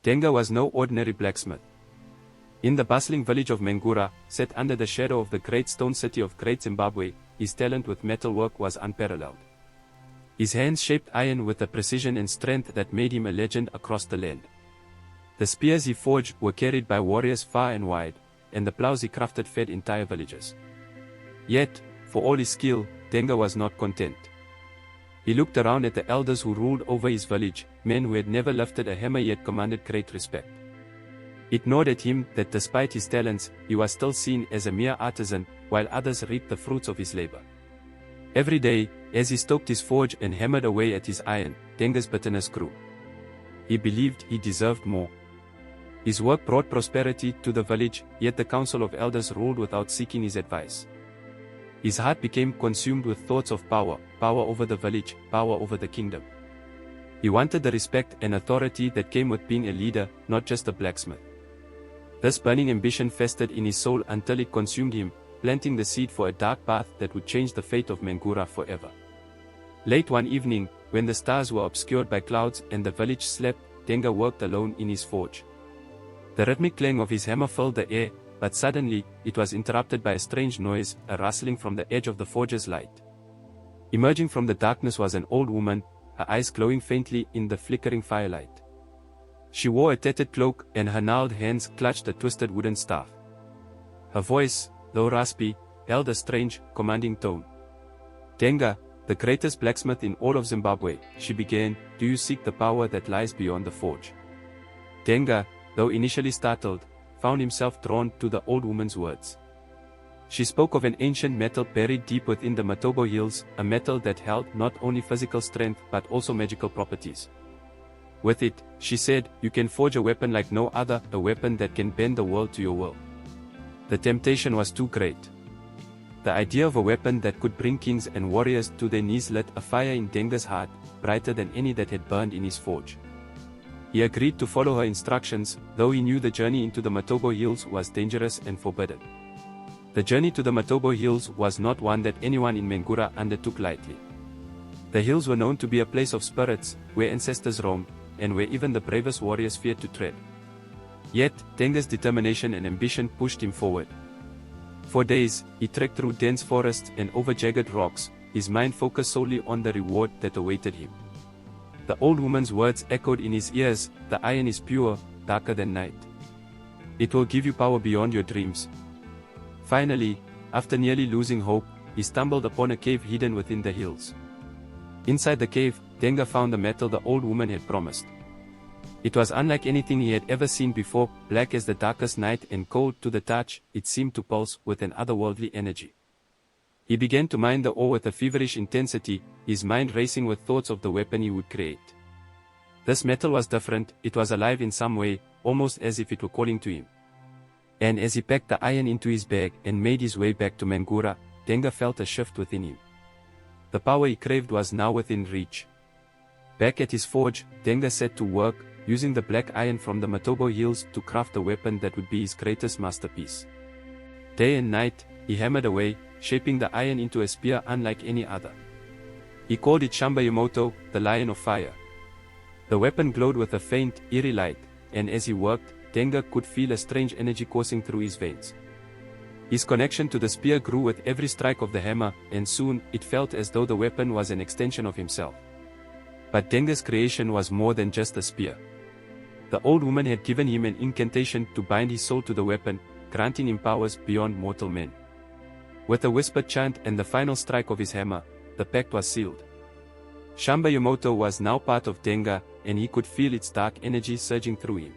Denga was no ordinary blacksmith. In the bustling village of Mhangura, set under the shadow of the great stone city of Great Zimbabwe, his talent with metalwork was unparalleled. His hands shaped iron with a precision and strength that made him a legend across the land. The spears he forged were carried by warriors far and wide, and the plows he crafted fed entire villages. Yet, for all his skill, Denga was not content. He looked around at the elders who ruled over his village, men who had never lifted a hammer yet commanded great respect. It gnawed at him that despite his talents, he was still seen as a mere artisan, while others reaped the fruits of his labor. Every day, as he stoked his forge and hammered away at his iron, Denga's bitterness grew. He believed he deserved more. His work brought prosperity to the village, yet the council of elders ruled without seeking his advice. His heart became consumed with thoughts of power, power over the village, power over the kingdom. He wanted the respect and authority that came with being a leader, not just a blacksmith. This burning ambition festered in his soul until it consumed him, planting the seed for a dark path that would change the fate of Mhangura forever. Late one evening, when the stars were obscured by clouds and the village slept, Denga worked alone in his forge. The rhythmic clang of his hammer filled the air, but suddenly, it was interrupted by a strange noise, a rustling from the edge of the forge's light. Emerging from the darkness was an old woman, her eyes glowing faintly in the flickering firelight. She wore a tattered cloak, and her gnarled hands clutched a twisted wooden staff. Her voice, though raspy, held a strange, commanding tone. "Denga, the greatest blacksmith in all of Zimbabwe," she began, "do you seek the power that lies beyond the forge?" Denga, though initially startled, found himself drawn to the old woman's words. She spoke of an ancient metal buried deep within the Matobo Hills, a metal that held not only physical strength but also magical properties. With it, she said, you can forge a weapon like no other, a weapon that can bend the world to your will. The temptation was too great. The idea of a weapon that could bring kings and warriors to their knees lit a fire in Denga's heart, brighter than any that had burned in his forge. He agreed to follow her instructions, though he knew the journey into the Matobo Hills was dangerous and forbidden. The journey to the Matobo Hills was not one that anyone in Mhangura undertook lightly. The hills were known to be a place of spirits, where ancestors roamed, and where even the bravest warriors feared to tread. Yet, Denga's determination and ambition pushed him forward. For days, he trekked through dense forests and over jagged rocks, his mind focused solely on the reward that awaited him. The old woman's words echoed in his ears, "The iron is pure, darker than night. It will give you power beyond your dreams." Finally, after nearly losing hope, he stumbled upon a cave hidden within the hills. Inside the cave, Denga found the metal the old woman had promised. It was unlike anything he had ever seen before, black as the darkest night and cold to the touch, it seemed to pulse with an otherworldly energy. He began to mine the ore with a feverish intensity, his mind racing with thoughts of the weapon he would create. This metal was different, it was alive in some way, almost as if it were calling to him. And as he packed the iron into his bag and made his way back to Mhangura, Denga felt a shift within him. The power he craved was now within reach. Back at his forge, Denga set to work, using the black iron from the Matobo Hills to craft a weapon that would be his greatest masterpiece. Day and night, he hammered away, shaping the iron into a spear unlike any other. He called it Shamba Yamoto, the Lion of Fire. The weapon glowed with a faint, eerie light, and as he worked, Denga could feel a strange energy coursing through his veins. His connection to the spear grew with every strike of the hammer, and soon, it felt as though the weapon was an extension of himself. But Denga's creation was more than just a spear. The old woman had given him an incantation to bind his soul to the weapon, granting him powers beyond mortal men. With a whispered chant and the final strike of his hammer, the pact was sealed. Shamba Yamoto was now part of Denga, and he could feel its dark energy surging through him.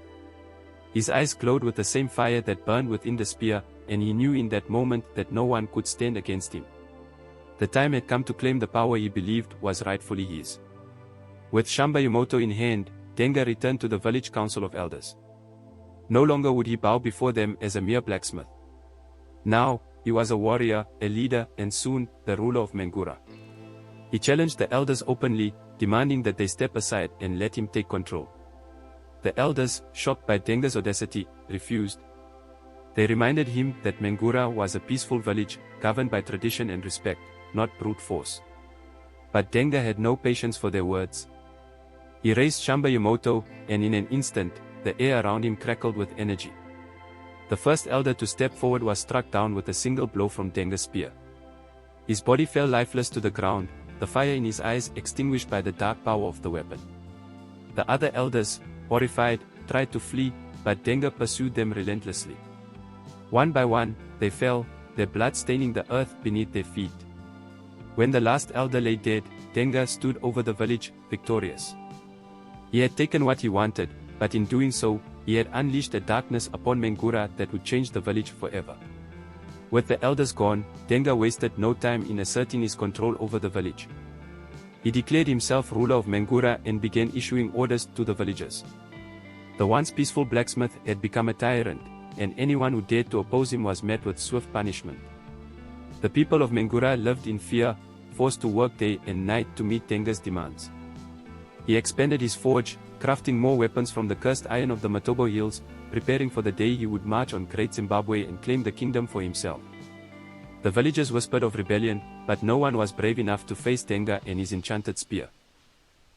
His eyes glowed with the same fire that burned within the spear, and he knew in that moment that no one could stand against him. The time had come to claim the power he believed was rightfully his. With Shamba Yamoto in hand, Denga returned to the village council of elders. No longer would he bow before them as a mere blacksmith. Now, he was a warrior, a leader, and soon, the ruler of Mhangura. He challenged the elders openly, demanding that they step aside and let him take control. The elders, shocked by Denga's audacity, refused. They reminded him that Mhangura was a peaceful village, governed by tradition and respect, not brute force. But Denga had no patience for their words. He raised Shamba Yamoto, and in an instant, the air around him crackled with energy. The first elder to step forward was struck down with a single blow from Denga's spear. His body fell lifeless to the ground, the fire in his eyes extinguished by the dark power of the weapon. The other elders, horrified, tried to flee, but Denga pursued them relentlessly. One by one, they fell, their blood staining the earth beneath their feet. When the last elder lay dead, Denga stood over the village, victorious. He had taken what he wanted, but in doing so, he had unleashed a darkness upon Mhangura that would change the village forever. With the elders gone, Denga wasted no time in asserting his control over the village. He declared himself ruler of Mhangura and began issuing orders to the villagers. The once peaceful blacksmith had become a tyrant, and anyone who dared to oppose him was met with swift punishment. The people of Mhangura lived in fear, forced to work day and night to meet Denga's demands. He expanded his forge, crafting more weapons from the cursed iron of the Matobo Hills, preparing for the day he would march on Great Zimbabwe and claim the kingdom for himself. The villagers whispered of rebellion, but no one was brave enough to face Denga and his enchanted spear.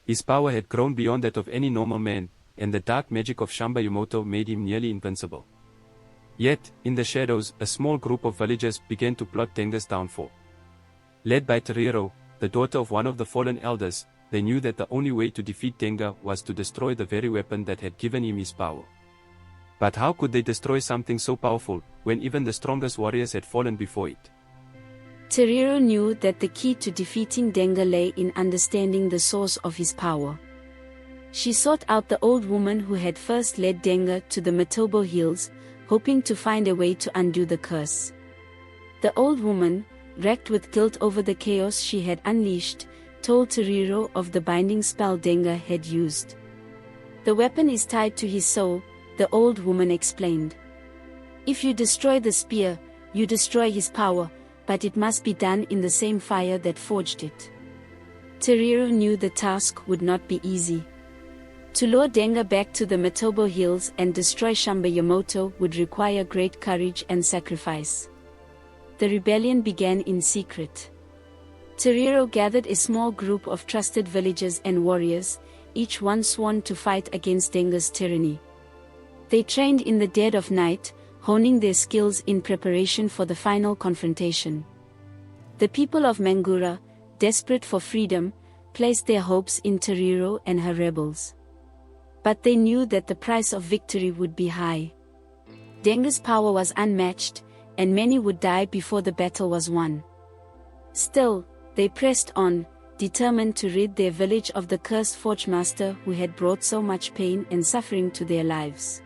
His power had grown beyond that of any normal man, and the dark magic of Shamba Yumoto made him nearly invincible. Yet, in the shadows, a small group of villagers began to plot Denga's downfall. Led by Tariro, the daughter of one of the fallen elders, they knew that the only way to defeat Denga was to destroy the very weapon that had given him his power. But how could they destroy something so powerful, when even the strongest warriors had fallen before it? Tariro knew that the key to defeating Denga lay in understanding the source of his power. She sought out the old woman who had first led Denga to the Matobo Hills, hoping to find a way to undo the curse. The old woman, racked with guilt over the chaos she had unleashed, told Tariro of the binding spell Denga had used. "The weapon is tied to his soul," the old woman explained. "If you destroy the spear, you destroy his power, but it must be done in the same fire that forged it." Tariro knew the task would not be easy. To lure Denga back to the Matobo Hills and destroy Shamba Yumoto would require great courage and sacrifice. The rebellion began in secret. Tariro gathered a small group of trusted villagers and warriors, each one sworn to fight against Denga's tyranny. They trained in the dead of night, honing their skills in preparation for the final confrontation. The people of Mhangura, desperate for freedom, placed their hopes in Tariro and her rebels. But they knew that the price of victory would be high. Denga's power was unmatched, and many would die before the battle was won. Still, they pressed on, determined to rid their village of the cursed forge master who had brought so much pain and suffering to their lives.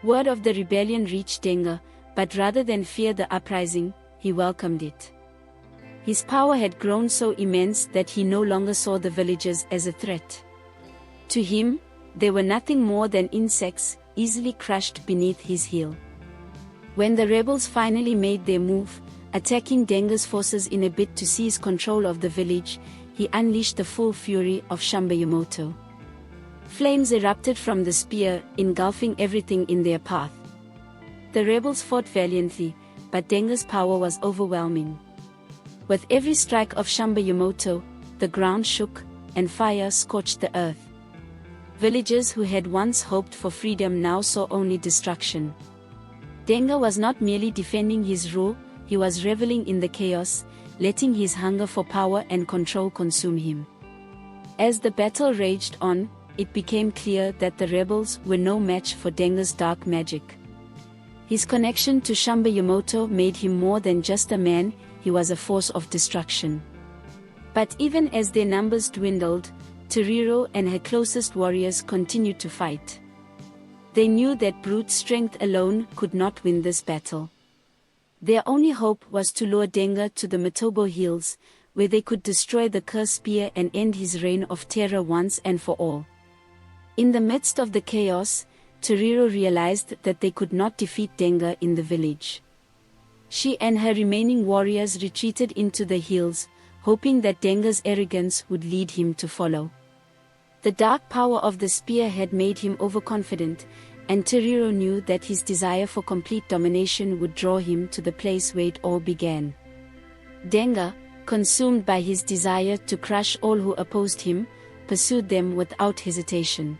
Word of the rebellion reached Denga, but rather than fear the uprising, he welcomed it. His power had grown so immense that he no longer saw the villagers as a threat. To him, they were nothing more than insects, easily crushed beneath his heel. When the rebels finally made their move, attacking Denga's forces in a bid to seize control of the village, he unleashed the full fury of Shamba Yumoto. Flames erupted from the spear, engulfing everything in their path. The rebels fought valiantly, but Denga's power was overwhelming. With every strike of Shamba Yumoto, the ground shook, and fire scorched the earth. Villagers who had once hoped for freedom now saw only destruction. Denga was not merely defending his rule, he was reveling in the chaos, letting his hunger for power and control consume him. As the battle raged on, it became clear that the rebels were no match for Denga's dark magic. His connection to Shamba Yumoto made him more than just a man, he was a force of destruction. But even as their numbers dwindled, Tariro and her closest warriors continued to fight. They knew that brute strength alone could not win this battle. Their only hope was to lure Denga to the Matobo Hills, where they could destroy the cursed spear and end his reign of terror once and for all. In the midst of the chaos, Tariro realized that they could not defeat Denga in the village. She and her remaining warriors retreated into the hills, hoping that Denga's arrogance would lead him to follow. The dark power of the spear had made him overconfident, and Tariro knew that his desire for complete domination would draw him to the place where it all began. Denga, consumed by his desire to crush all who opposed him, pursued them without hesitation.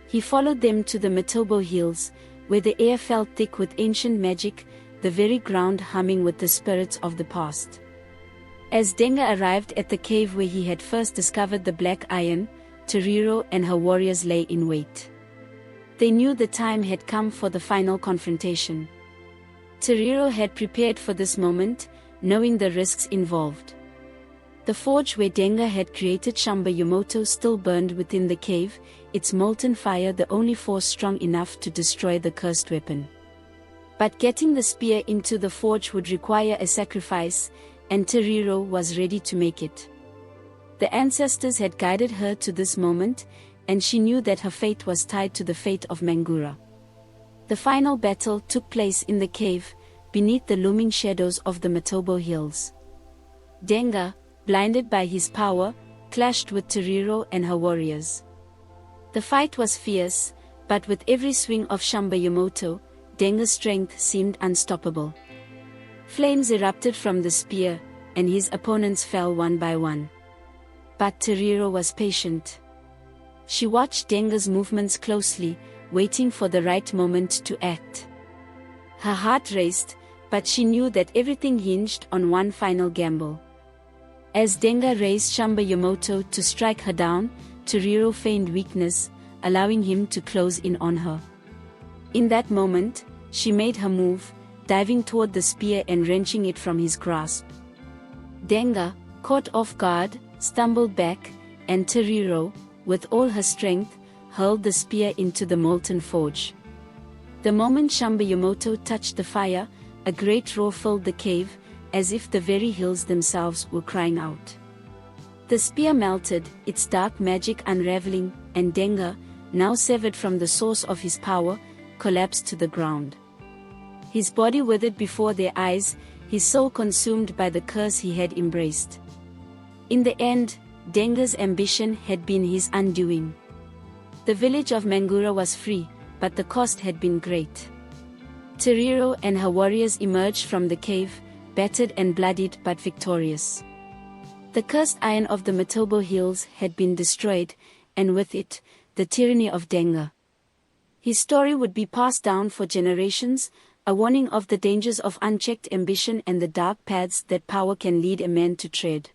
He followed them to the Matobo Hills, where the air felt thick with ancient magic, the very ground humming with the spirits of the past. As Denga arrived at the cave where he had first discovered the black iron, Tariro and her warriors lay in wait. They knew the time had come for the final confrontation. Tariro had prepared for this moment, knowing the risks involved. The forge where Denga had created Shamba Yumoto still burned within the cave, its molten fire the only force strong enough to destroy the cursed weapon. But getting the spear into the forge would require a sacrifice, and Tariro was ready to make it. The ancestors had guided her to this moment, and she knew that her fate was tied to the fate of Mhangura. The final battle took place in the cave, beneath the looming shadows of the Matobo Hills. Denga, blinded by his power, clashed with Tariro and her warriors. The fight was fierce, but with every swing of Shamba Yumoto, Denga's strength seemed unstoppable. Flames erupted from the spear, and his opponents fell one by one. But Tariro was patient. She watched Denga's movements closely, waiting for the right moment to act. Her heart raced, but she knew that everything hinged on one final gamble. As Denga raised Shamba Yumoto to strike her down, Tariro feigned weakness, allowing him to close in on her. In that moment, she made her move, diving toward the spear and wrenching it from his grasp. Denga, caught off guard, stumbled back, and Tariro, with all her strength, hurled the spear into the molten forge. The moment Shamba Yumoto touched the fire, a great roar filled the cave, as if the very hills themselves were crying out. The spear melted, its dark magic unraveling, and Denga, now severed from the source of his power, collapsed to the ground. His body withered before their eyes, his soul consumed by the curse he had embraced. In the end, Denga's ambition had been his undoing. The village of Mhangura was free, but the cost had been great. Tariro and her warriors emerged from the cave, battered and bloodied but victorious. The cursed iron of the Matobo Hills had been destroyed, and with it, the tyranny of Denga. His story would be passed down for generations, a warning of the dangers of unchecked ambition and the dark paths that power can lead a man to tread.